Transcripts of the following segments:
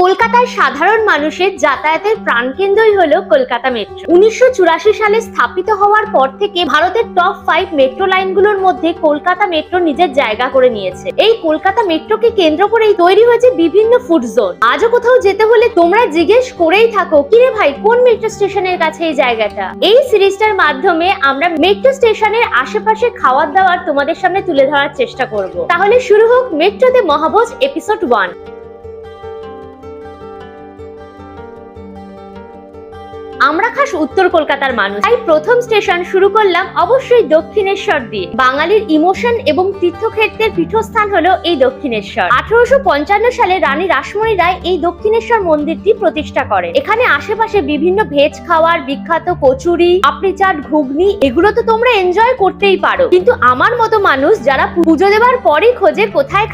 কলকাতার সাধারণ মানুষের যাতায়াতের প্রাণকেন্দ্রই হলো কলকাতা মেট্রো। 1984 সালে স্থাপিত হওয়ার পর থেকে ভারতের টপ 5 মেট্রো লাইনগুলোর মধ্যে কলকাতা মেট্রো নিজের জায়গা করে নিয়েছে। এই কলকাতা মেট্রোকে কেন্দ্র করেই তৈরি হয়েছে বিভিন্ন ফুড জোন। আজও কোথাও যেতে হলে তোমরা জিজ্ঞেস করেই থাকো, কিরে ভাই কোন মেট্রো স্টেশনের কাছে এই জায়গাটা। এই সিরিজটার মাধ্যমে আমরা মেট্রো স্টেশনের আশেপাশে খাওয়ার দাওয়ার তোমাদের সামনে তুলে ধরার চেষ্টা করব। তাহলে শুরু হোক মেট্রোতে মহাভোজ এপিসোড 1। আমরা খাস উত্তর কলকাতার মানুষ, তাই প্রথম স্টেশন শুরু করলাম অবশ্যই দক্ষিণেশ্বর দিয়ে। বাঙালির ইমোশন এবং তীর্থক্ষেত্রের পীঠস্থান হলো এই দক্ষিণেশ্বর। 1855 সালে রানী রাসমণি রায় এই দক্ষিণেশ্বর মন্দিরটি প্রতিষ্ঠা করেন। এখানে আশেপাশে বিভিন্ন ভেজ খাওয়ার, বিখ্যাত কচুরি, পাপড়ি চাট, ঘুগনি, এগুলো তো তোমরা এনজয় করতেই পারো। কিন্তু আমার মতো মানুষ যারা পুজো দেওয়ার পরই খোঁজে কোথায়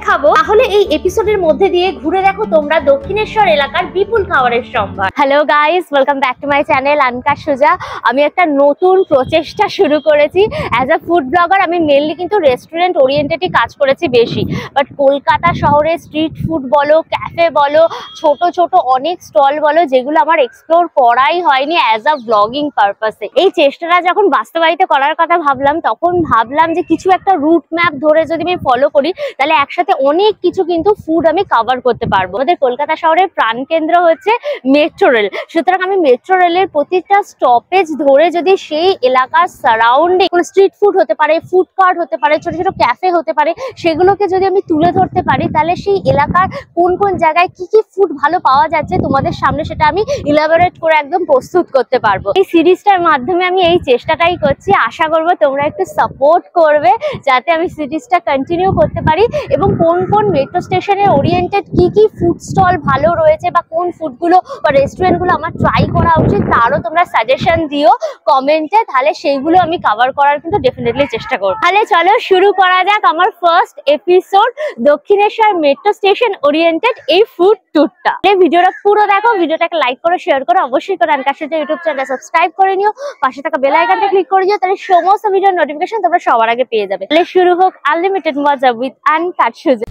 খাবো, তাহলে এই এপিসোডের মধ্যে দিয়ে ঘুরে দেখো তোমরা দক্ষিণেশ্বর এলাকার বিপুল খাবারের সম্ভার। Hello guys, welcome back to my channel আনকা সুজা। আমি একটা নতুন প্রচেষ্টা শুরু করেছি। অ্যাজ আ ফুড ব্লগার আমি মেনলি কিন্তু রেস্টুরেন্ট ওরিয়েন্টেডই কাজ করেছি বেশি, বাট কলকাতা শহরে স্ট্রিট ফুড বলো, ক্যাফে বলো, ছোট ছোট অনেক স্টল বলো, যেগুলো আমার এক্সপ্লোর করাই হয়নি অ্যাজ আ ব্লগিং পারপাসে। এই চেষ্টাটা যখন বাস্তবায়িত করার কথা ভাবলাম, তখন ভাবলাম যে কিছু একটা রুট ম্যাপ ধরে যদি আমি ফলো করি, তাহলে একসাথে অনেক কিছু কিন্তু ফুড আমি কভার করতে পারবো। আমাদের কলকাতা শহরের প্রাণকেন্দ্র হচ্ছে মেট্রো রেল, সুতরাং আমি মেট্রো রেলের প্রতিটা স্টপেজ ধরে যদি সেই এলাকার সারাউন্ডিং স্ট্রিট ফুড হতে পারে, ফুড কার্ট হতে পারে, ছোট ছোট ক্যাফে হতে পারে, সেগুলোকে যদি আমি তুলে ধরতে পারি, তাহলে সেই এলাকার কোন কোন জায়গায় কি কি ফুড ভালো পাওয়া যাচ্ছে তোমাদের সামনে সেটা আমি ইলাবোরেট করে একদম প্রস্তুত করতে পারবো। এই সিরিজটার মাধ্যমে আমি এই চেষ্টাটাই করছি। আশা করবো তোমরা একটু সাপোর্ট করবে যাতে আমি সিরিজটা কন্টিনিউ করতে পারি, এবং কোন কোন মেট্রো স্টেশনে ওরিয়েন্টেড কি কি ফুড স্টল ভালো রয়েছে বা কোন ফুডগুলো বা রেস্টুরেন্টগুলো আমার ট্রাই করা উচিত, তারও তোমরা সাজেশন দিও কমেন্টে, তাহলে সেইগুলো আমি কভার করার কিন্তু ডেফিনেটলি চেষ্টা করব। তাহলে চলো শুরু করা যাক আমার first episode Dakshineswar metro station oriented এই ফুড ট্যুরটা। এই ভিডিওটা পুরো দেখো, ভিডিওটাকে লাইক করো, শেয়ার করো, অবশ্যই করে আনকা সুজা ইউটিউব চ্যানেল সাবস্ক্রাইব করে নিও, পাশে থাকা বেল আইকনটা ক্লিক করে দিও, তাহলে সমস্ত ভিডিওর নোটিফিকেশন তোমরা সবার আগে পেয়ে যাবে। তাহলে শুরু হোক আনলিমিটেড মজা উইথ আনকা সুজা।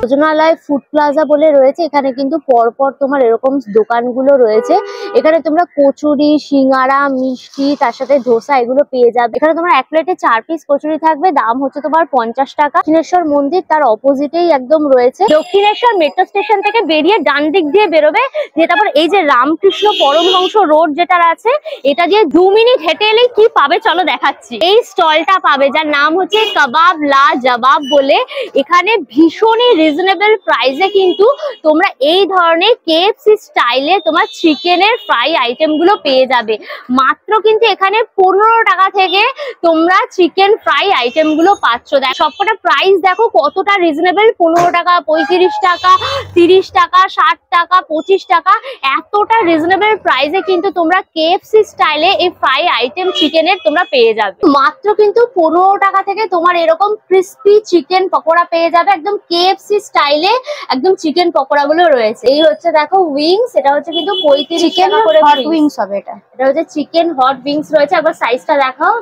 ভোজনালয় ফুড প্লাজা বলে রয়েছে, এখানে কিন্তু পরপর তোমার এরকম দোকানগুলো রয়েছে। এখানে তোমরা কচুরি, সিঙ্গারা, মিষ্টি, তার সাথে ধোসা এগুলো পেয়ে যাবে। এখানে তোমার এক প্লেটে 4 পিস কচুরি থাকবে, দাম হচ্ছে তোমার 50 টাকা। দক্ষিণেশ্বর মন্দির তার অপোজিটেই একদম রয়েছে। দক্ষিণেশ্বর মেট্রো স্টেশন থেকে বেরিয়ে ডান দিক দিয়ে বেরোবে, দিয়ে তারপর এই যে রামকৃষ্ণ পরমহংস রোড যেটা আছে, এটা দিয়ে 2 মিনিট হেঁটে এলেই কি পাবে চলো দেখাচ্ছি। এই স্টলটা পাবে যার নাম হচ্ছে কাবাব লা জবাব বলে। এখানে ভীষণই রিজনেবল প্রাইসে কিন্তু তোমরা এই ধরনের কেএফসি স্টাইলে তোমার চিকেনের ফ্রাই আইটেম গুলো পেয়ে যাবে। মাত্র কিন্তু এখানে 15 টাকা থেকে তোমরা চিকেন ফ্রাই আইটেম গুলো পাচ্ছ। সবকটা প্রাইস দেখো কতটা রিজনেবল, 15 টাকা, 35 টাকা, 30 টাকা, 60 টাকা, 25 টাকা, এতটা রিজনেবল প্রাইসে কিন্তু তোমরা কেএফসি স্টাইলে এই ফ্রাই আইটেম চিকেনের তোমরা পেয়ে যাবে। মাত্র কিন্তু 15 টাকা থেকে তোমার এরকম ক্রিস্পি চিকেন পকোড়া পেয়ে যাবে, একদম কেএফসি স্টাইলে একদম চিকেন পকোড়া গুলো রয়েছে। এই হচ্ছে দেখো উইংস, এটা হচ্ছে কিন্তু 35 টাকা করে হট উইংস হবে। এটা হচ্ছে চিকেন হট উইংস রয়েছে, একবার সাইজটা দেখাও।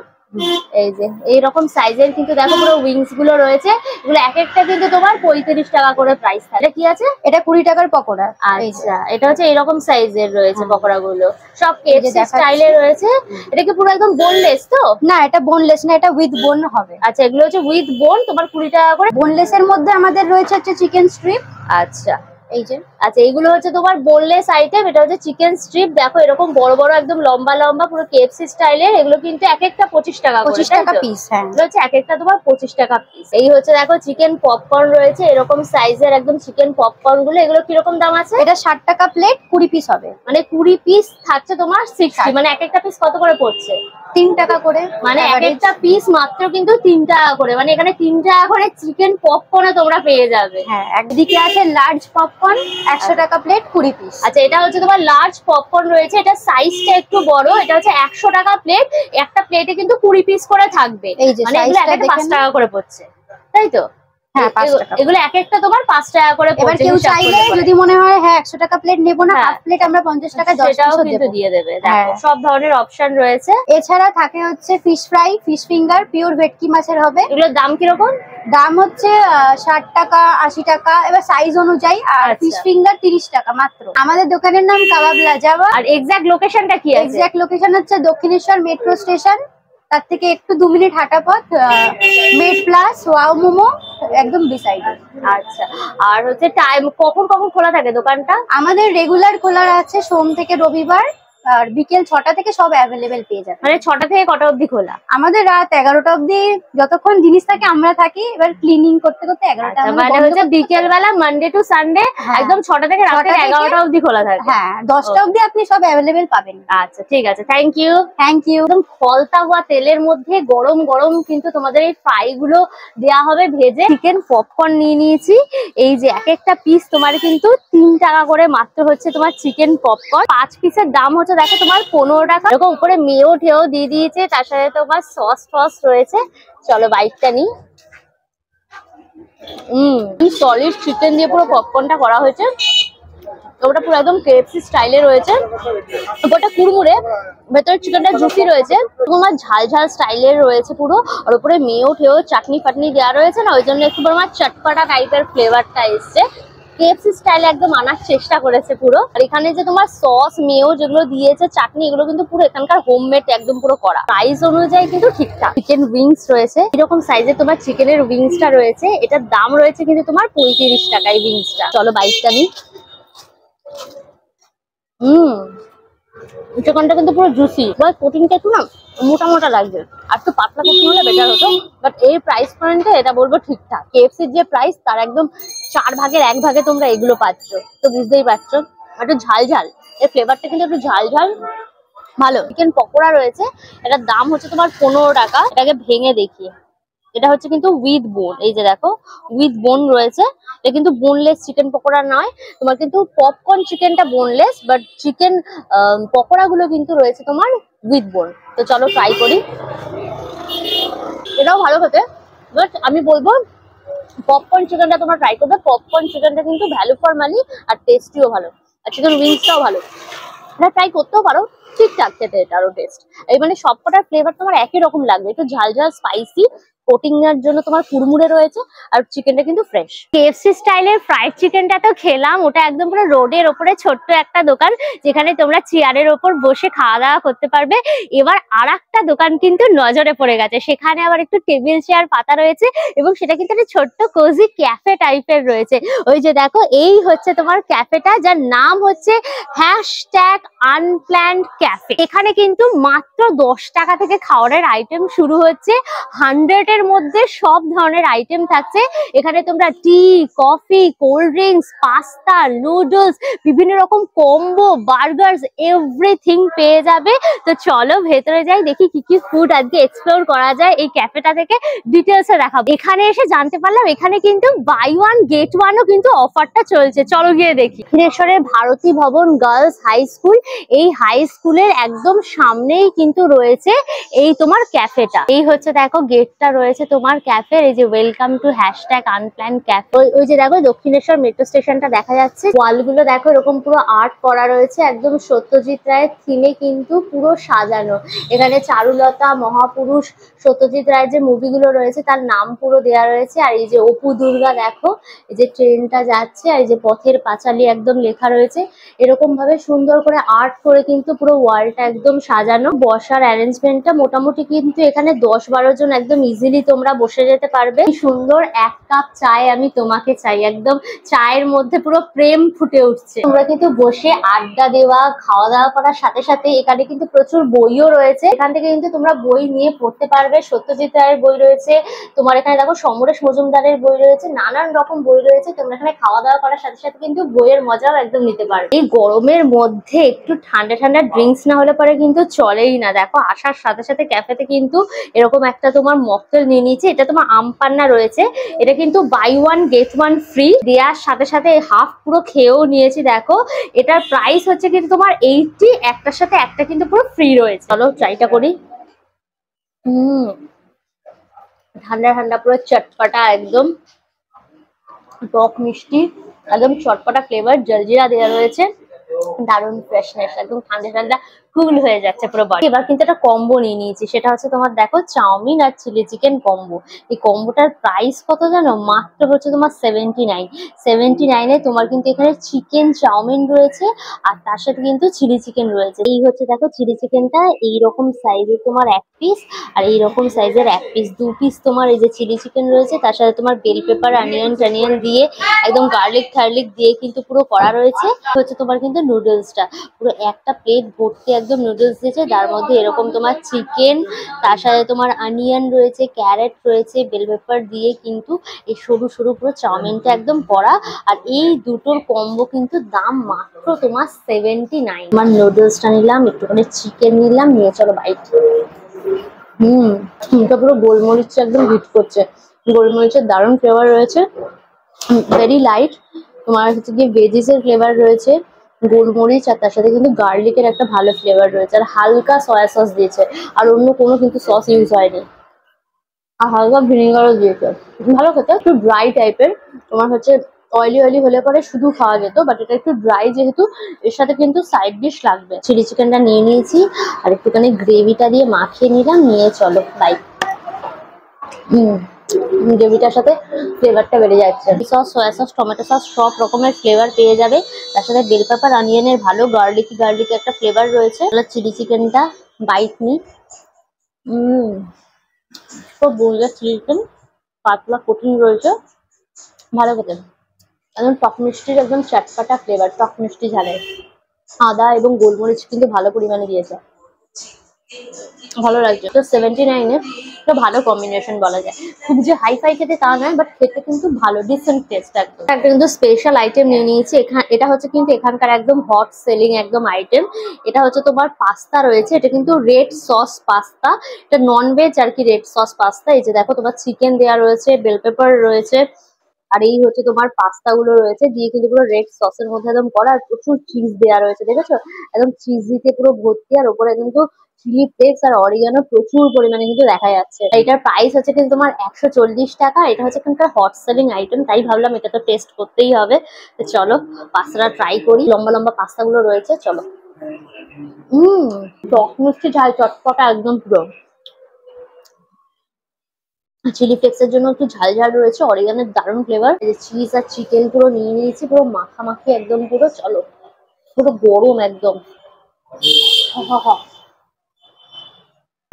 এই যে এইরকম সাইজের কিন্তু দেখো পুরো উইংস গুলো রয়েছে, এগুলো এক একটা কিন্তু তোমার 35 টাকা করে প্রাইস। তাহলে কি আছে, এটা 20 টাকার পকোড়া। আচ্ছা, এটা হচ্ছে এরকম সাইজের রয়েছে পকোড়া গুলো, সব কেএফসি স্টাইলে রয়েছে। এটা কি পুরো একদম বোনলেস তো? না, এটা বোনলেস না, এটা উইথ বোন হবে। আচ্ছা, এগুলো হচ্ছে উইথ বোন, তোমার 20 টাকা করে। বোনলেস এর মধ্যে আমাদের রয়েছে হচ্ছে চিকেন স্ট্রিপ। আচ্ছা, এই যে আচ্ছা, এইগুলো হচ্ছে তোমার বোনলেস আইটেম। এটা হচ্ছে চিকেন স্ট্রিপ, দেখো এরকম বড় বড় একদম লম্বা লম্বা পুরো কেএফসি স্টাইলের। এগুলো কিন্তু এক একটা 25 টাকা করে, 25 টাকা পিস। হ্যাঁ, এগুলো হচ্ছে এক একটা তোমার 25 টাকা পিস। এই হচ্ছে দেখো চিকেন পপকর্ন রয়েছে, এরকম সাইজের একদম চিকেন পপকর্ন গুলো। এগুলো কিরকম দাম আছে? এটা 60 টাকা প্লেট, 20 পিস হবে, মানে 20 পিস থাকছে তোমার 60, মানে এক একটা পিস কত করে পড়ছে? 3 টাকা করে, মানে এক একটা পিস মাত্র কিন্তু 3 টাকা করে, মানে এখানে 3 টাকা করে চিকেন পপকর্ন তোমরা পেয়ে যাবে। হ্যাঁ, একদিকে আছে লার্জ পপকর্ন, 100 টাকা প্লেট, 20 পিস। আচ্ছা, এটা হচ্ছে তোমার লার্জ পপকর্ন রয়েছে, এটা সাইজটা একটু বড়, এটা হচ্ছে 100 টাকা প্লেট। একটা প্লেটে কিন্তু 20 পিস করে থাকবে, মানে এগুলো এক একটা 5 টাকা করে পড়ছে, তাই তো? হ্যাঁ 5 টাকা। এগুলো এক একটা তোমার 5 টাকা করে পড়ছে। এবার কেউ চাইলে যদি মনে হয় হ্যাঁ 100 টাকা প্লেট নেবো না, হাফ প্লেট আমরা 50 টাকায় 10 সেটাও পিসও কিন্তু দেবো। দিয়ে দেবে। দেখো সব ধরনের অপশন রয়েছে। এছাড়া থাকে হচ্ছে fish fry, fish finger, pure ভেটকি মাছের হবে। এগুলোর দাম কিরকম? দাম হচ্ছে 60 টাকা 80 টাকা, এবার সাইজ অনুযায়ী। আর ফিশ ফিঙ্গার 30 টাকা মাত্র। আমাদের দোকানের নাম কাবাব লাজাবা। আর এক্সাক্ট লোকেশনটা কি আছে? এক্সাক্ট লোকেশন হচ্ছে দক্ষিণেশ্বর মেট্রো স্টেশন, তার থেকে একটু 2 মিনিট হাঁটা পথ, মেড প্লাস ওয়াও মোমো একদম বিসাইডে। আচ্ছা, আর হচ্ছে টাইম কখন কখন খোলা থাকে দোকানটা? আমাদের রেগুলার খোলা আছে সোম থেকে রবিবার, আর বিকেল 6টা থেকে সব অ্যাভেলেবেল পেয়ে যাবে। মানে 6টা থেকে কটা অবধি খোলা? আমাদের রাত 11টা অবধি, যতক্ষণ জিনিস থাকে আমরা থাকি। এবার ক্লিনিং করতে করতে 11টা। মানে হচ্ছে বিকেল বেলা মানডে টু সানডে একদম 6টা থেকে রাত 11টা অবধি খোলা থাকে। হ্যাঁ 10টা অবধি আপনি সব অ্যাভেলেবেল পাবেন। আচ্ছা ঠিক আছে, থ্যাংক ইউ। Thank you. একদম খলতা হওয়া তেলের মধ্যে গরম গরম কিন্তু তোমাদের এই ফ্রাই গুলো দেওয়া হবে ভেজে। চিকেন পপকর্ন নিয়ে নিয়েছি, এই যে এক একটা পিস তোমার কিন্তু 3 টাকা করে মাত্র হচ্ছে তোমার চিকেন পপকর্ন। 5 পিসের দাম হচ্ছে দেখো তোমার 15 টাকা। এরকম উপরে মেও ঠেও দিয়ে দিয়েছে, তার সাথে তোমার সস টস রয়েছে। চলো বাইকটা নিই। সলিড চিকেন দিয়ে পুরো পপকর্নটা করা হয়েছে। ওটা পুরো একদম কেএফসি স্টাইলে রয়েছে। ওটা কুড়মুড়ে, ভেতরে চিকেনটা জুসি রয়েছে, তোমার ঝাল ঝাল স্টাইলের রয়েছে পুরো। আর উপরে মেও ঠেও চাটনি ফাটনি দেওয়া রয়েছে না, ওই জন্য একটু আমার চটপটা টাইপের ফ্লেভারটা এসছে। কেএফসি স্টাইলে একদম আনার চেষ্টা করেছে পুরো। আর এখানে যে তোমার সস মেও যেগুলো দিয়েছে, চাটনি, এগুলো কিন্তু পুরো এখানকার হোমমেড একদম পুরো করা। প্রাইস অনুযায়ী কিন্তু ঠিকঠাক। চিকেন উইংস রয়েছে, এরকম সাইজে তোমার চিকেনের উইংসটা রয়েছে। এটার দাম রয়েছে কিন্তু তোমার 35 টাকায় উইংসটা। চলো বাইকটা নিই। চিকেনটা কিন্তু পুরো জুসি, কোটিংটা একটু না মোটা মোটা লাগবে, আর একটু পাতলা কুচি হলে বেটার হতো। বাট এই প্রাইস পয়েন্টে এটা বলবো ঠিকঠাক। কেএফসির যে প্রাইস তার একদম 4 ভাগের 1 ভাগে তোমরা এগুলো পাচ্ছ, তো বুঝতেই পারছো। একটু ঝাল ঝাল, এর ফ্লেভারটা কিন্তু একটু ঝাল ঝাল ভালো। চিকেন পকোড়া রয়েছে, এটার দাম হচ্ছে তোমার 15 টাকা। এটাকে ভেঙে দেখি, এটা হচ্ছে কিন্তু উইথ বোন। এই যে দেখো উইথ বোন রয়েছে। এটা কিন্তু বোনলেস চিকেন পকোড়া নয়, তোমার কিন্তু পপকর্ন চিকেনটা বোনলেস, বাট চিকেন পকোড়া গুলো কিন্তু রয়েছে তোমার উইথ বোন। তো চলো ট্রাই করি। এটাও ভালো খেতে, বাট আমি বলবো পপকর্ন চিকেনটা তোমরা ট্রাই করবে। পপকর্ন চিকেনটা কিন্তু ভ্যালু ফর মানি, আর টেস্টিও ভালো, আর চিকেন উইংসটাও ভালো। এটা ট্রাই করতেও পারো, ঠিকঠাক খেতে এটারও টেস্ট। এই মানে সবকটার ফ্লেভার তোমার একই রকম লাগবে, একটু ঝাল ঝাল স্পাইসি, কোটিং এর জন্য তোমার কুড়মুড়ে রয়েছে, আর চিকেনটা কিন্তু ফ্রেশ। কেএফসি স্টাইলের ফ্রাইড চিকেনটা তো খেলাম, ওটা একদম পুরো রোডের ওপরে ছোট্ট একটা দোকান, যেখানে তোমরা চেয়ারের ওপর বসে খাওয়া দাওয়া করতে পারবে। এবার আর একটা দোকান কিন্তু নজরে পড়ে গেছে, সেখানে আবার একটু টেবিল চেয়ার পাতা রয়েছে, এবং সেটা কিন্তু একটা ছোট্ট কোজি ক্যাফে টাইপের রয়েছে। ওই যে দেখো, এই হচ্ছে তোমার ক্যাফেটা, যার নাম হচ্ছে #আনপ্ল্যান্ড ক্যাফে। এখানে কিন্তু মাত্র 10 টাকা থেকে খাওয়ারের আইটেম শুরু হচ্ছে। 100 এর মধ্যে সব ধরনের আইটেম থাকছে। এখানে তোমরা tea, coffee, cold drinks, pasta, noodles, বিভিন্ন রকম কম্বো, বার্গার্স, এভরিথিং পেয়ে যাবে। তো চলো ভেতরে যাই, দেখি কি কি ফুড আজকে এক্সপ্লোর করা যায় এই ক্যাফেটা থেকে, ডিটেলসে দেখাবো। এখানে এসে জানতে পারলাম এখানে কিন্তু বাই ওয়ান গেট ওয়ানও কিন্তু অফারটা চলছে। চলো গিয়ে দেখি। দক্ষিণেশ্বরের Bharati Bhavan girls high school, এই হাই স্কুলের একদম সামনেই কিন্তু রয়েছে এই তোমার ক্যাফেটা। এই হচ্ছে দেখো গেটটা রয়েছে তোমার ক্যাফে, এই যে ওয়েলকাম টু #আনপ্ল্যান্ড ক্যাফে। ওই যে দেখো দক্ষিণেশ্বর মেট্রো স্টেশনটা দেখা যাচ্ছে। ওয়ালগুলো দেখো এরকম পুরো আর্ট করা রয়েছে, একদম সত্যজিৎ রায়ের থিমে কিন্তু পুরো সাজানো। এখানে চারুলতা, মহাপুরুষ, সত্যজিৎ রায়ের যে মুভিগুলো রয়েছে তার নাম পুরো দেওয়া রয়েছে। আর এই যে অপু দুর্গা দেখো, এই যে ট্রেনটা যাচ্ছে, আর এই যে পথের পাঁচালী একদম লেখা রয়েছে। এরকম ভাবে সুন্দর করে আর্ট করে কিন্তু পুরো ওয়ালটা একদম সাজানো। বসার অ্যারেঞ্জমেন্টটা মোটামুটি কিন্তু এখানে 10-12 জন একদম ইজিলি তোমরা বসে যেতে পারবে। সুন্দর 1 কাপ চায় আমি তোমাকে চাই, একদম চায়ের মধ্যে পুরো প্রেম ফুটে উঠছে। তোমরা কিন্তু বসে আড্ডা দেওয়া, খাওয়া দাওয়া করার সাথে সাথে এখানে কিন্তু প্রচুর বইও রয়েছে। এখান থেকে কিন্তু তোমরা বই নিয়ে পড়তে পারবে। সত্যজিৎ রায়ের বই রয়েছে, তোমার এখানে দেখো সমরেশ মজুমদারের বই রয়েছে, নানান রকম বই রয়েছে। তোমরা এখানে খাওয়া দাওয়া করার সাথে সাথে কিন্তু বইয়ের মজাও একদম নিতে পারবে। এই গরমের মধ্যে একটু ঠান্ডা ঠান্ডা ড্রিঙ্কস না হলে পরে কিন্তু চলেই না। দেখো আসার সাথে সাথে ক্যাফেতে কিন্তু এরকম একটা তোমার মকটেল নিয়ে নিয়েছে, এটা তোমার আমপান্না রয়েছে। এটা কিন্তু buy one get one free দেওয়ার সাথে সাথে হাফ পুরো খেয়েও নিয়েছি। দেখো এটার প্রাইস হচ্ছে কিন্তু তোমার 80, একটার সাথে একটা কিন্তু পুরো ফ্রি রয়েছে। চলো ট্রাইটা করি। ঠান্ডা ঠান্ডা পুরো চটপটা একদম। টক মিষ্টি, একদম চটপটা ফ্লেভার, জলজিরা দেওয়া রয়েছে, দারুণ ফ্রেশনেস, একদম ঠান্ডা ঠান্ডা কুল হয়ে যাচ্ছে পুরো বডি। এবার কিন্তু একটা কম্বো নিয়ে নিয়েছি, সেটা হচ্ছে তোমার দেখো চাউমিন আর চিলি চিকেন কম্বো। এই কম্বোটার প্রাইস কত জানো? মাত্র হচ্ছে তোমার 79। 79-এ তোমার কিন্তু এখানে চিকেন চাউমিন রয়েছে আর তার সাথে কিন্তু চিলি চিকেন রয়েছে। এই হচ্ছে দেখো চিলি চিকেনটা এইরকম সাইজের তোমার এক পিস, আর এইরকম সাইজের এক পিস, 2 পিস তোমার এই যে চিলি চিকেন রয়েছে, তার সাথে তোমার বেল পেপার অনিয়ন টানিয়ন দিয়ে একদম গার্লিক থার্লিক দিয়ে কিন্তু পুরো করা রয়েছে। হচ্ছে তোমার কিন্তু নুডলসটা পুরো একটা প্লেট ভর্তি একদম নুডলস দিয়েছে, তার মধ্যে এরকম তোমার চিকেন, তার সাথে তোমার অনিয়ন রয়েছে, ক্যারেট রয়েছে, বেল পেপার দিয়ে কিন্তু এই সরু সরু পুরো চাউমিনটা একদম করা। আর এই দুটোর কম্বো কিন্তু দাম মাত্র তোমার 79। আমার নুডলসটা নিলাম, একটুখানি চিকেন নিলাম, নিয়ে চলো বাইট। এটা পুরো গোলমরিচ একদম হিট করছে, গোলমরিচের দারুণ ফ্লেভার রয়েছে, ভেরি লাইট। তোমার হচ্ছে গিয়ে ভেজিস এর ফ্লেভার রয়েছে, গোলমরিচ, আর তার সাথে কিন্তু গার্লিকের একটা ভালো ফ্লেভার রয়েছে, আর হালকা সয়া সস দিয়েছে, আর অন্য কোনো কিন্তু সস ইউজ হয়নি, আর হালকা ভিনেগারও দিয়েছে। ভালো খেতে, একটু ড্রাই টাইপের। তোমার হচ্ছে অয়েলি অয়েলি হলে পরে শুধু খাওয়া যেত, বাট এটা একটু ড্রাই যেহেতু, এর সাথে কিন্তু সাইড ডিশ লাগবে। চিলি চিকেনটা নিয়ে নিয়েছি আর একটুখানি গ্রেভিটা দিয়ে মাখিয়ে নিলাম, নিয়ে চলো বাই। গ্রেভিটার সাথে ফ্লেভারটা বেড়ে যাচ্ছে, sauce, soya sauce, tomato sauce, সব রকমের ফ্লেভার পেয়ে যাবে। তার সাথে বেল পেপার অনিয়নের ভালো গার্লিকি গার্লিকি একটা ফ্লেভার রয়েছে। চিলি চিকেনটা বাইট নি। খুব বোনলেস চিলি চিকেন, পাতলা কোটিং রয়েছে, ভালো খেতে, একদম টক মিষ্টির একদম চটপাটা ফ্লেভার, টক মিষ্টি ঝালের। আদা এবং গোলমরিচ কিন্তু ভালো পরিমাণে দিয়েছে, ভালো লাগছে। তো 79-এ একটা ভালো কম্বিনেশন বলা যায়, খুব যে হাই ফাই খেতে তা নয়, বাট খেতে কিন্তু ভালো, ডিসেন্ট টেস্ট। একদম একটা কিন্তু স্পেশাল আইটেম নিয়ে নিয়েছি এখানে, এটা হচ্ছে কিন্তু এখানকার একদম হট সেলিং একদম আইটেম। এটা হচ্ছে তোমার পাস্তা রয়েছে, এটা কিন্তু রেড সস পাস্তা, এটা নন ভেজ আর কি, রেড সস পাস্তা। এই যে দেখো তোমার চিকেন দেওয়া রয়েছে, বেল পেপার রয়েছে, আর এই হচ্ছে তোমার পাস্তা গুলো রয়েছে, দিয়ে কিন্তু পুরো রেড সসের মধ্যে একদম করা, আর প্রচুর চিজ দেওয়া রয়েছে, দেখেছো একদম চিজ দিতে পুরো ভর্তি, আর ওপরে কিন্তু চিলি ফ্লেক্স আর অরিগানো প্রচুর পরিমাণে কিন্তু দেখা যাচ্ছে। এটার প্রাইস হচ্ছে কিন্তু তোমার 140 টাকা। এটা হচ্ছে এখানকার হট সেলিং আইটেম, তাই ভাবলাম এটা তো টেস্ট করতেই হবে। তো চলো পাস্তাটা ট্রাই করি, লম্বা লম্বা পাস্তা গুলো রয়েছে, চলো। টক মিষ্টি ঝাল চটপটা একদম পুরো। চিলি ফ্লেক্স এর জন্য একটু ঝাল ঝাল রয়েছে, অরিগানোর দারুণ ফ্লেভার। এই যে চিজ আর চিকেন পুরো নিয়ে নিয়েছি, পুরো মাখামাখি একদম পুরো, চলো পুরো গরম একদম।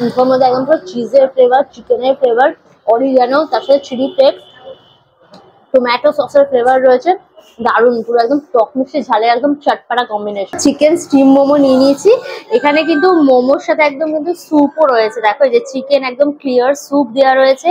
এর মধ্যে একদম পুরো চিজের ফ্লেভার, চিকেনের ফ্লেভার, অরিগানো, তার সাথে চিলি ফ্লেক্স, টমেটো সসের ফ্লেভার রয়েছে, দারুন পুরো একদম টক মিষ্টি ঝালের একদম চটপাটা কম্বিনেশন। চিকেন স্টিম মোমো নিয়ে নিয়েছি, এখানে কিন্তু মোমোর সাথে একদম কিন্তু স্যুপও রয়েছে, দেখো এই যে চিকেন একদম ক্লিয়ার স্যুপ দেওয়া রয়েছে,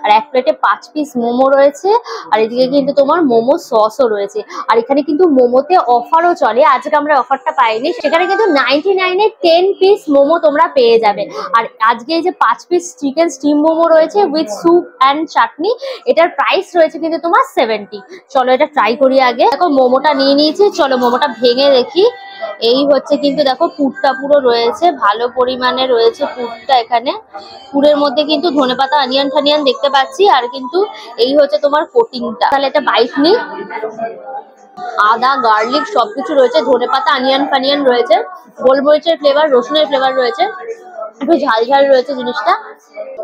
আর এক প্লেটে 5 পিস মোমো রয়েছে, আর এদিকে কিন্তু তোমার মোমো সসও রয়েছে। আর এখানে কিন্তু মোমোতে অফারও চলে, আজকে আমরা অফারটা পাইনি, সেখানে কিন্তু 99-এ 10 পিস মোমো তোমরা পেয়ে যাবে। আর আজকে এই যে 5 পিস চিকেন স্টিম মোমো রয়েছে উইথ স্যুপ অ্যান্ড চাটনি, এটার প্রাইস রয়েছে কিন্তু তোমার 70। চলো এটা ট্রাই করি আগে। দেখো মোমোটা নিয়ে নিয়েছি, চলো মোমোটা ভেঙে দেখি। এই হচ্ছে কিন্তু দেখো পুরটা পুরো রয়েছে, ভালো পরিমাণে রয়েছে পুরটা এখানে। পুরের মধ্যে কিন্তু ধনেপাতা অনিয়ন টানিয়ন দেখতে পাচ্ছি, আর কিন্তু এই হচ্ছে তোমার কোটিংটা। তাহলে এটা বাইট নি। আদা গার্লিক সবকিছু রয়েছে, ধনেপাতা অনিয়ন ফানিয়ন রয়েছে, গোলমরিচের ফ্লেভার, রসুনের ফ্লেভার রয়েছে, একটু ঝাল ঝাল রয়েছে জিনিসটা।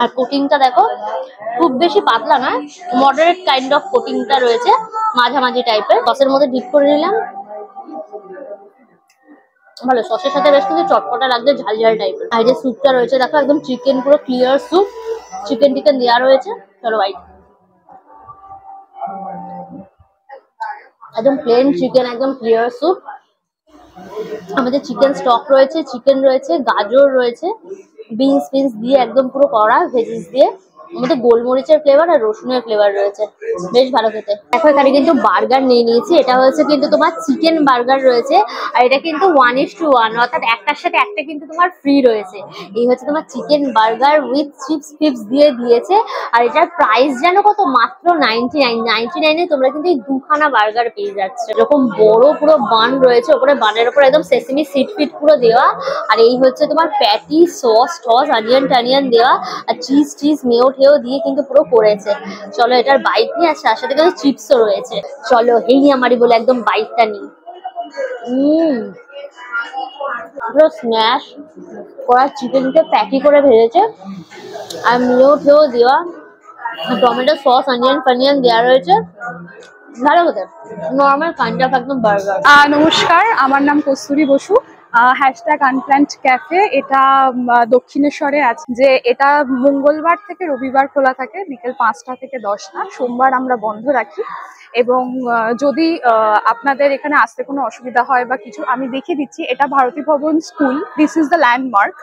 আর কোটিংটা দেখো খুব বেশি পাতলা নয়, মডারেট কাইন্ড অফ কোটিংটা রয়েছে, মাঝামাঝি টাইপের। সসের মধ্যে ডিপ করে নিলাম, ভালো সসের সাথে বেশ কিন্তু চটপটা লাগছে, ঝাল ঝাল টাইপের। আর যে স্যুপটা রয়েছে দেখো একদম চিকেন পুরো ক্লিয়ার স্যুপ, চিকেন টিকেন দেওয়া রয়েছে, চলো ভাই একদম প্লেন চিকেন, একদম ক্লিয়ার স্যুপ। আমাদের চিকেন স্টক রয়েছে, চিকেন রয়েছে, গাজর রয়েছে, বিনস ফিনস দিয়ে একদম পুরো করা, ভেজিস দিয়ে, আমাদের গোলমরিচের ফ্লেভার আর রসুনের ফ্লেভার রয়েছে, বেশ ভালো খেতে। দেখো এখানে কিন্তু বার্গার নিয়ে নিয়েছি, এটা হচ্ছে কিন্তু তোমার চিকেন বার্গার রয়েছে, আর এটা কিন্তু 1:1, অর্থাৎ একটার সাথে একটা কিন্তু তোমার ফ্রি রয়েছে। এই হচ্ছে তোমার চিকেন বার্গার উইথ চিপস ফিপস দিয়ে দিয়েছে, আর এটার প্রাইস যেন কত, মাত্র 99। 99-এ তোমরা কিন্তু এই দুখানা বার্গার পেয়ে যাচ্ছে। এরকম বড় পুরো বান রয়েছে, ওপরে বানের ওপর একদম সেসিমি সিড ফিট পুরো দেওয়া, আর এই হচ্ছে তোমার প্যাটি, সস টস, অনিয়ন টানিয়ন দেওয়া, আর চিজ টিজ মেয়ো ফেও দিয়ে কিন্তু পুরো করেছে। চলো এটার বাইট নিয়ে আসছে, তার সাথে কিন্তু চিপসও রয়েছে। চলো হেই আমারই বলে একদম বাইটটা নিই। পুরো স্ম্যাশ করা চিকেনকে প্যাটি করে ভেজেছে, আর মিও ফেও দেওয়া, টমেটো সস অনিয়ন ফানিয়ন দেওয়া রয়েছে। ভালো হতে নর্মাল কাইন্ড অফ একদম বার্গার। নমস্কার, আমার নাম কস্তুরী বসু। #আনপ্ল্যান্ড ক্যাফে এটা দক্ষিণেশ্বরে আছে। যে এটা মঙ্গলবার থেকে রবিবার খোলা থাকে বিকেল 5টা থেকে 10টা। সোমবার আমরা বন্ধ রাখি। এবং যদি আপনাদের এখানে আসতে কোনো অসুবিধা হয় বা কিছু, আমি দেখিয়ে দিচ্ছি। এটা Bharati Bhavan school, this is the landmark.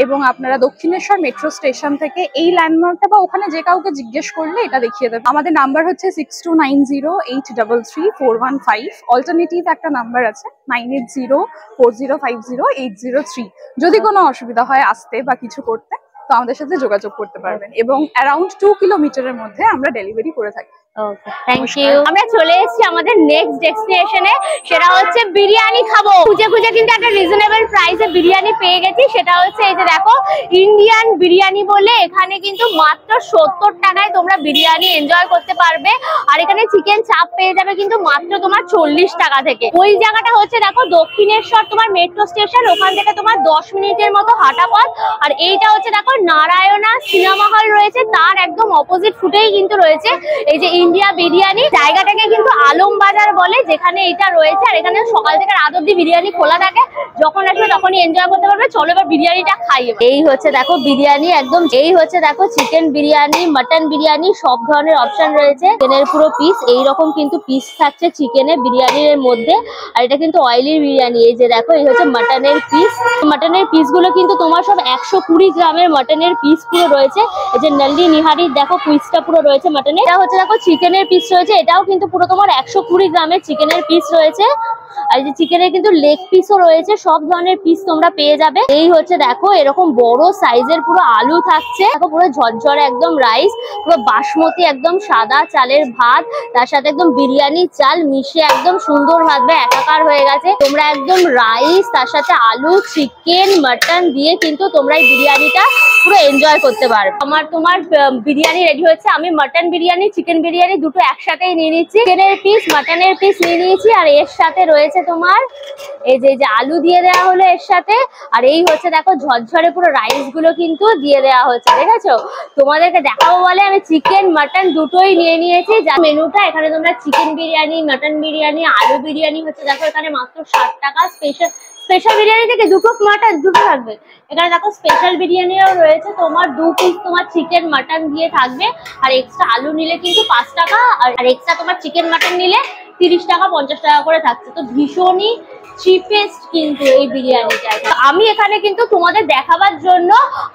এবং আপনারা দক্ষিণেশ্বর মেট্রো স্টেশন থেকে এই ল্যান্ডমার্কটা বা ওখানে যে কাউকে জিজ্ঞেস করলে এটা দেখিয়ে দেবে। আমাদের নাম্বার হচ্ছে 6290833415। অল্টারনেটিভ একটা নাম্বার আছে 9804050803। যদি কোনো অসুবিধা হয় আসতে বা কিছু করতে, তো আমাদের সাথে যোগাযোগ করতে পারবেন। এবং অ্যারাউন্ড 2 কিলোমিটারের মধ্যে আমরা ডেলিভারি করে থাকি। ওকে, থ্যাংক ইউ। আমরা চলে এসেছি আমাদের নেক্সট ডেস্টিনেশনে, সেটা হচ্ছে বিরিয়ানি খাবো। খুঁজে খুঁজে কিন্তু একটা রিজনেবল প্রাইসে বিরিয়ানি পেয়ে গেছি। সেটা হচ্ছে এই যে দেখো, ইন্ডিয়ান বিরিয়ানি বলে এখানে কিন্তু মাত্র 70 টাকায় তোমরা বিরিয়ানি এনজয় করতে পারবে। আর এখানে চিকেন চাপ পেয়ে যাবে কিন্তু মাত্র তোমার 40 টাকা থেকে। ওই জায়গাটা হচ্ছে দেখো দক্ষিণেশ্বর তোমার মেট্রো স্টেশন, ওখান থেকে তোমার 10 মিনিটের মতো হাঁটা পথ। আর এইটা হচ্ছে দেখো নারায়ণা সিনেমা হল রয়েছে, তার একদম অপোজিট ফুটেই কিন্তু রয়েছে এই যে ইন্ডিয়া বিরিয়ানি। জায়গাটাকে কিন্তু আলম বাজার বলে, যেখানে এটা রয়েছে। আর এখানে সকাল থেকে রাত অব্দি বিরিয়ানি খোলা থাকে, যখন আসবে তখনই এনজয় করতে পারবে। চলো এবার বিরিয়ানিটা খাই। এই হচ্ছে দেখো বিরিয়ানি একদম, এই হচ্ছে দেখো চিকেন বিরিয়ানি, মাটন বিরিয়ানি, সব ধরনের অপশন রয়েছে। চিকেনের পুরো পিস এইরকম কিন্তু পিস থাকছে চিকেনের বিরিয়ানির মধ্যে। আর এটা কিন্তু অয়েলি বিরিয়ানি। এই যে দেখো, এই হচ্ছে মাটনের পিস। মাটনের পিস গুলো কিন্তু তোমার সব 120 গ্রামের মাটনের পিস পুরো রয়েছে। এই যে নল্লি নিহারির দেখো পিসটা পুরো রয়েছে মাটনের। এটা হচ্ছে দেখো চিকেনের পিস রয়েছে, এটাও কিন্তু পুরো তোমার 120 গ্রামের চিকেনের পিস রয়েছে। আর এই যে চিকেনের কিন্তু লেগ পিসও রয়েছে, সব ধরনের পিস তোমরা পেয়ে যাবে। এই হচ্ছে দেখো এরকম বড় সাইজের পুরো আলু থাকছে, দেখো পুরো ঝরঝরে একদম রাইস, পুরো বাসমতি একদম সাদা চালের ভাত, তার সাথে একদম বিরিয়ানি চাল মিশে একদম সুন্দর ভাবে একাকার হয়ে গেছে। তোমরা একদম রাইস তার সাথে আলু, চিকেন, মাটন দিয়ে কিন্তু তোমরা এই বিরিয়ানিটা পুরো এনজয় করতে পারবে। তোমার বিরিয়ানি রেডি হচ্ছে। আমি মাটন বিরিয়ানি, চিকেন বিরিয়ানি দুটো একসাথেই নিয়ে নিচ্ছি। চিকেনের পিস, মাটনের পিস নিয়ে নিয়েছি। আর এর সাথে রয়েছে তোমার এই যে আলু দিয়ে দেওয়া হলো এর সাথে। আর এই হচ্ছে দেখো ঝরঝরে পুরো রাইস গুলো কিন্তু দিয়ে দেওয়া হচ্ছে, দেখেছো? তোমাদেরকে দেখাবো বলে আমি চিকেন মাটন দুটোই নিয়ে নিয়েছি। যা মেনুটা, এখানে তোমরা চিকেন বিরিয়ানি, মাটন বিরিয়ানি, আলু বিরিয়ানি হচ্ছে দেখো এখানে মাত্র 60 টাকা। স্পেশাল বিরিয়ানি থেকে দুটো মাটন দুটো থাকবে। এখানে দেখো স্পেশাল বিরিয়ানিও রয়েছে, তোমার 2 পিস তোমার চিকেন মাটন দিয়ে থাকবে। আর এক্সট্রা আলু নিলে কিন্তু 5 টাকা, আর এক্সট্রা তোমার চিকেন মাটন নিলে 30 টাকা 50 টাকা করে থাকছে। তো ভীষণই চিপেস্ট কিন্তু এই বিরিয়ানিটা। আমি এখানে কিন্তু তোমাদের দেখাবার জন্য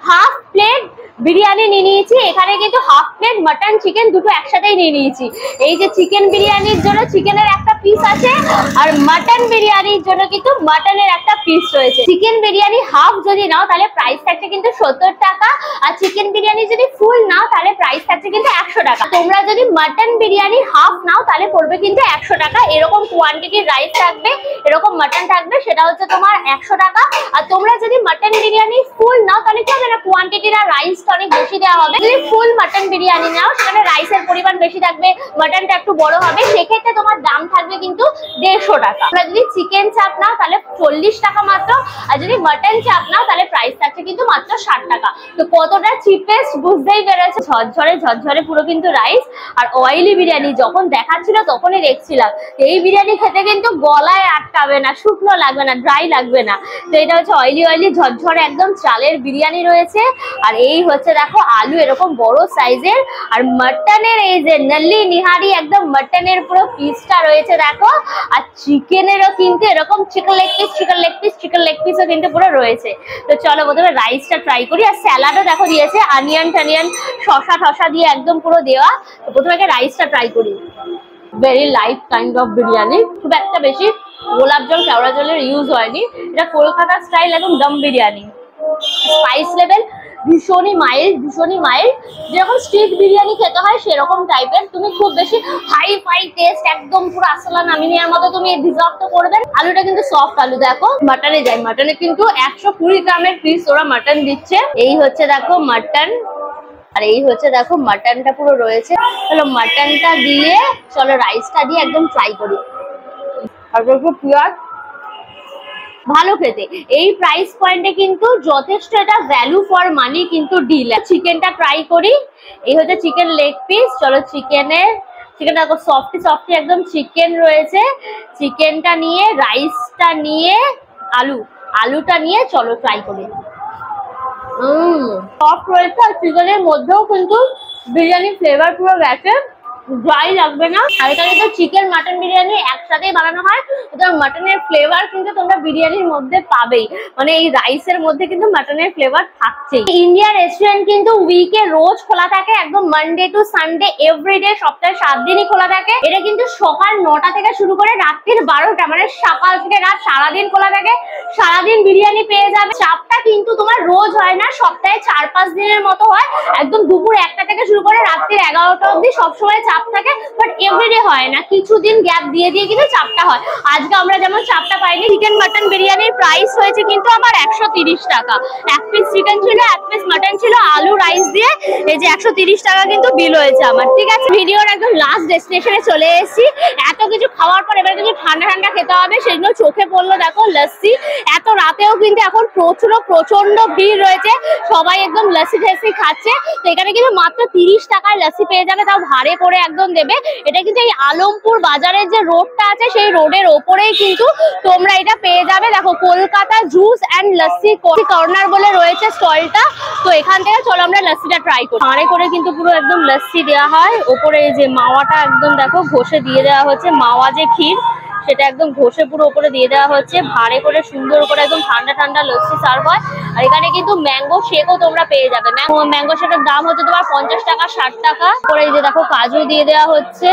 হাফ প্লেট বিরিয়ানি নিয়ে নিয়েছি। এখানে কিন্তু হাফ প্লেট মাটন চিকেন দুটো একসাথেই নিয়ে নিয়েছি। এই যে চিকেন বিরিয়ানির জন্য চিকেনের একটা পিস আছে, আর মাটন বিরিয়ানির জন্য কিন্তু মাটনের একটা পিস রয়েছে। চিকেন বিরিয়ানি হাফ যদি নাও তাহলে প্রাইস থাকছে কিন্তু 70 টাকা, আর চিকেন বিরিয়ানি যদি ফুল নাও তাহলে প্রাইস থাকছে কিন্তু 100 টাকা। তোমরা যদি মাটন বিরিয়ানি হাফ নাও তাহলে পড়বে কিন্তু 100 টাকা। এরকম কোয়ান্টিটির রাইস থাকবে, এরকম মাটন থাকবে, সেটা হচ্ছে তোমার 100 টাকা। আর তোমরা যদি মাটন বিরিয়ানি ফুল নাও তাহলে কি হবে না, কোয়ান্টিটির আর রাইস অনেক বেশি দেওয়া হবে। যদি ফুল মাটন বিরিয়ানি নাও সেখানে রাইসের পরিমাণ বেশি থাকবে, মাটনটা একটু বড় হবে, সেক্ষেত্রে তোমার দাম থাকবে কিন্তু 150 টাকা। তোমরা যদি চিকেন চাপ নাও তাহলে 40 টাকা মাত্র, আর যদি মাটন চাপ নাও তাহলে প্রাইস থাকছে কিন্তু মাত্র 60 টাকা। তো কতটা চিপেস্ট বুঝতেই পেরেছো। ঝরঝরে ঝরঝরে পুরো কিন্তু রাইস। আর অয়েলি বিরিয়ানি যখন দেখাচ্ছিল তখনই দেখছিলাম এই বিরিয়ানি খেতে কিন্তু গলায় আটকাবে না, শুকনো লাগবে না, ড্রাই লাগবে না। তো এটা হচ্ছে অয়েলি অয়েলি ঝরঝরে একদম চালের বিরিয়ানি রয়েছে। আর এই হচ্ছে দেখো আলু এরকম বড় সাইজের, আর মাটনের এই যে নল্লি নিহারি একদম মাটনের পুরো পিসটা রয়েছে দেখো। আর চিকেনেরও কিন্তু এরকম চিকেন লেগ পিসও কিন্তু পুরো রয়েছে। তো চলো প্রথমে রাইসটা ট্রাই করি। আর স্যালাডও দেখো দিয়েছে, অনিয়ন টানিয়ন শসা টসা দিয়ে একদম পুরো দেওয়া। তো প্রথমে রাইসটা ট্রাই করি। Very light kind of biryani, খুব একটা বেশি গোলাপ জল কেওড়া জলের ইউজ হয়নি। এটা কলকাতা স্টাইল একদম দম বিরিয়ানি। স্পাইস লেভেল ভীষণই মাইল্ড, যেরকম স্ট্রিট বিরিয়ানি খেতে হয় সেরকম টাইপের। তুমি খুব বেশি হাই ফাই টেস্ট একদম পুরো আসলা নামিয়ে নেওয়ার মতো তুমি ডিজার্ভ তো করবে। আলুটা কিন্তু সফট আলু। দেখো মাটনে যাই, মাটনে কিন্তু 120 গ্রামের পিস ওরা মাটন দিচ্ছে। এই হচ্ছে দেখো মাটন, আর এই হচ্ছে দেখো মাটনটা পুরো রয়েছে। চলো মাটনটা দিয়ে চলো রাইসটা দিয়ে একদম ট্রাই করি। আর দেখো পেঁয়াজ ভালো খেতে, এই প্রাইস পয়েন্টে কিন্তু যথেষ্ট এটা ভ্যালু ফর মানি কিন্তু ডিল। চিকেনটা ট্রাই করি। এই হচ্ছে চিকেন লেগ পিস। চলো চিকেনটা দেখো সফটি সফটি একদম চিকেন রয়েছে। চিকেনটা নিয়ে রাইসটা নিয়ে আলুটা নিয়ে চলো ট্রাই করি। সফট রয়েছে আর চিকেনের মধ্যেও কিন্তু বিরিয়ানি ফ্লেভার পুরো গেছে, ড্রাই লাগবে না। আর এটা কিন্তু চিকেন মাটন বিরিয়ানি একসাথেই বানানো হয়, সুতরাং মাটনের ফ্লেভার কিন্তু তোমরা বিরিয়ানির মধ্যে পাবেই, মানে এই রাইসের মধ্যে কিন্তু মাটনের ফ্লেভার থাকছেই। ইন্ডিয়ান রেস্টুরেন্ট কিন্তু উইকে রোজ খোলা থাকে, একদম মানডে টু সানডে এভরিডে, সপ্তাহে 7 দিনই খোলা থাকে। এটা কিন্তু সকাল 9টা থেকে শুরু করে রাত্রির 12টা, মানে সকাল থেকে রাত সারাদিন খোলা থাকে। সারাদিন বিরিয়ানি পেয়ে যাবে। চাপটা কিন্তু তোমার রোজ হয় না, সপ্তাহে 4-5 দিনের মতো হয়। একদম দুপুর 1টা থেকে শুরু করে রাত্রির 11টা অবধি সবসময় চাপ থাকে, বাট এভরিডে হয় না, কিছুদিন গ্যাপ দিয়ে দিয়ে কিন্তু চাপটা হয়। আজকে আমরা যেমন চাপটা পাইনি। চিকেন মাটন বিরিয়ানির প্রাইস হয়েছে কিন্তু আমার 130 টাকা। 1 পিস চিকেন ছিল, 1 পিস মাটন ছিল, আলু রাইস দিয়ে এই যে 130 টাকা কিন্তু বিল হয়েছে আমার। ঠিক আছে, ভিডিওর একদম লাস্ট ডেস্টিনেশনে চলে এসেছি। এত কিছু খাওয়ার পর এবার কিছু ঠান্ডা ঠান্ডা খেতে হবে, সেগুলো চোখে পড়লো দেখো লস্যি। এত রাতেও কিন্তু এখন প্রচন্ড ভিড় রয়েছে, সবাই একদম লস্যি ঠেসি খাচ্ছে। তো এখানে কিন্তু মাত্র 30 টাকায় লস্যি পেয়ে যাবে, তাও ভাড়ে করে একদম দেবে। এটা কিন্তু এই আলমপুর বাজারের যে রোডটা আছে সেই রোডের ওপরেই কিন্তু তোমরা এটা পেয়ে যাবে। দেখো Kolkata juice and lassi corner বলে রয়েছে স্টলটা। তো এখান থেকে চলো আমরা লস্যিটা ট্রাই করি। ভাড়ে করে কিন্তু পুরো একদম লস্যি দেওয়া হয়। ওপরে এই যে মাওয়াটা একদম দেখো ঘষে দিয়ে দেওয়া হচ্ছে, মাওয়া যে ক্ষীর সেটা একদম ঘষে পুরো উপরে দিয়ে দেওয়া হচ্ছে। ভাড়ে করে সুন্দর করে একদম ঠান্ডা ঠান্ডা লস্যি সার্ভ হয়। আর এখানে কিন্তু ম্যাঙ্গো শেকও তোমরা পেয়ে যাবে। ম্যাঙ্গো শেকের দাম হচ্ছে তোমার 50 টাকা 60 টাকা করে। এই যে দেখো কাজু দিয়ে দেওয়া হচ্ছে,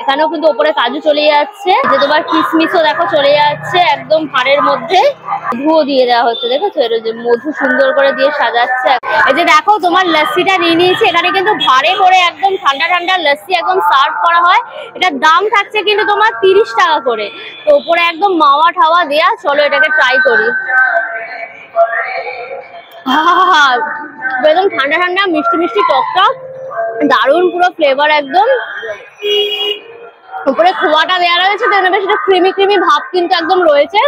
এখানেও কিন্তু ওপরে কাজু চলে যাচ্ছে। যে তোমার কিশমিশও দেখো চলে যাচ্ছে একদম ভাড়ের মধ্যে। মধুও দিয়ে দেওয়া হচ্ছে, দেখেছো এর যে মধু সুন্দর করে দিয়ে সাজাচ্ছে। এই যে দেখো তোমার লস্যিটা নিয়ে নিয়েছি। এখানে কিন্তু ভাড়ে করে একদম ঠান্ডা ঠান্ডা লস্যি একদম সার্ভ করা হয়। এটার দাম থাকছে কিন্তু তোমার 30 টাকা করে। তো উপরে একদম মাওয়া ঠাওয়া দেয়া। চলো এটাকে ট্রাই করি। একদম ঠান্ডা ঠান্ডা মিষ্টি মিষ্টি টকটক, দারুণ পুরো ফ্লেভার একদম। উপরে খোয়াটা দেওয়া রয়েছে, সেটা ক্রিমি ক্রিমি ভাব কিন্তু একদম রয়েছে।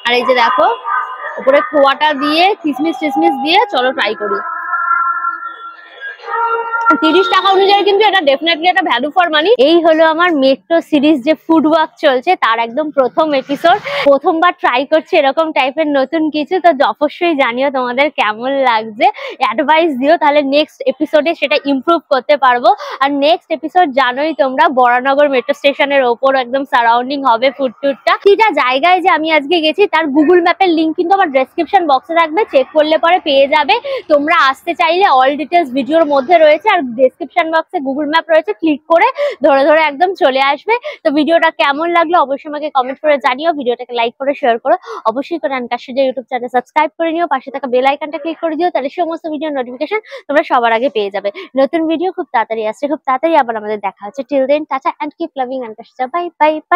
আর এই যে দেখো উপরে খোয়াটা দিয়ে কিশমিশ টিশমিশ দিয়ে চলো ট্রাই করি। 30 টাকা অনুযায়ী কিন্তু এটা ডেফিনেটলি একটা ভ্যালু ফর মানি। এই হলো আমার মেট্রো সিরিজ যে ফুড ওয়াক চলছে তার একদম প্রথম এপিসোড। প্রথমবার ট্রাই করছি এরকম টাইপের নতুন কিছু, তো অবশ্যই জানিও তোমাদের কেমন লাগছে, অ্যাডভাইস দিও, তাহলে নেক্সট এপিসোডে সেটা ইমপ্রুভ করতে পারবো। আর নেক্সট এপিসোড জানোই তোমরা বরানগর মেট্রো স্টেশনের ওপর একদম সারাউন্ডিং হবে ফুড টুরটা। যেটা জায়গায় যে আমি আজকে গেছি তার গুগল ম্যাপের লিঙ্ক কিন্তু আমার ডেসক্রিপশন বক্সে থাকবে, চেক করলে পরে পেয়ে যাবে। তোমরা আসতে চাইলে অল ডিটেলস ভিডিওর মধ্যে রয়েছে, আর ডেসক্রিপশন বক্সে গুগল ম্যাপ রয়েছে, ক্লিক করে ধরে ধরে একদম চলে আসবে। তো ভিডিওটা কেমন লাগলো অবশ্যই আমাকে কমেন্ট করে জানিও, ভিডিওটাকে লাইক করে শেয়ার করো, অবশ্যই করে আনকাশিজা ইউটিউব চ্যানেল সাবস্ক্রাইব করে নিও, পাশে থাকা বেল আইকনটা ক্লিক করে দিও, তাহলে সমস্ত ভিডিও নোটিফিকেশন তোমরা সবার আগে পেয়ে যাবে। নতুন ভিডিও খুব তাড়াতাড়ি আসছে, খুব তাড়াতাড়ি আবার আমাদের দেখা হচ্ছে। Till then tata and keep loving আনকাশিজা, বাই বাই বাই।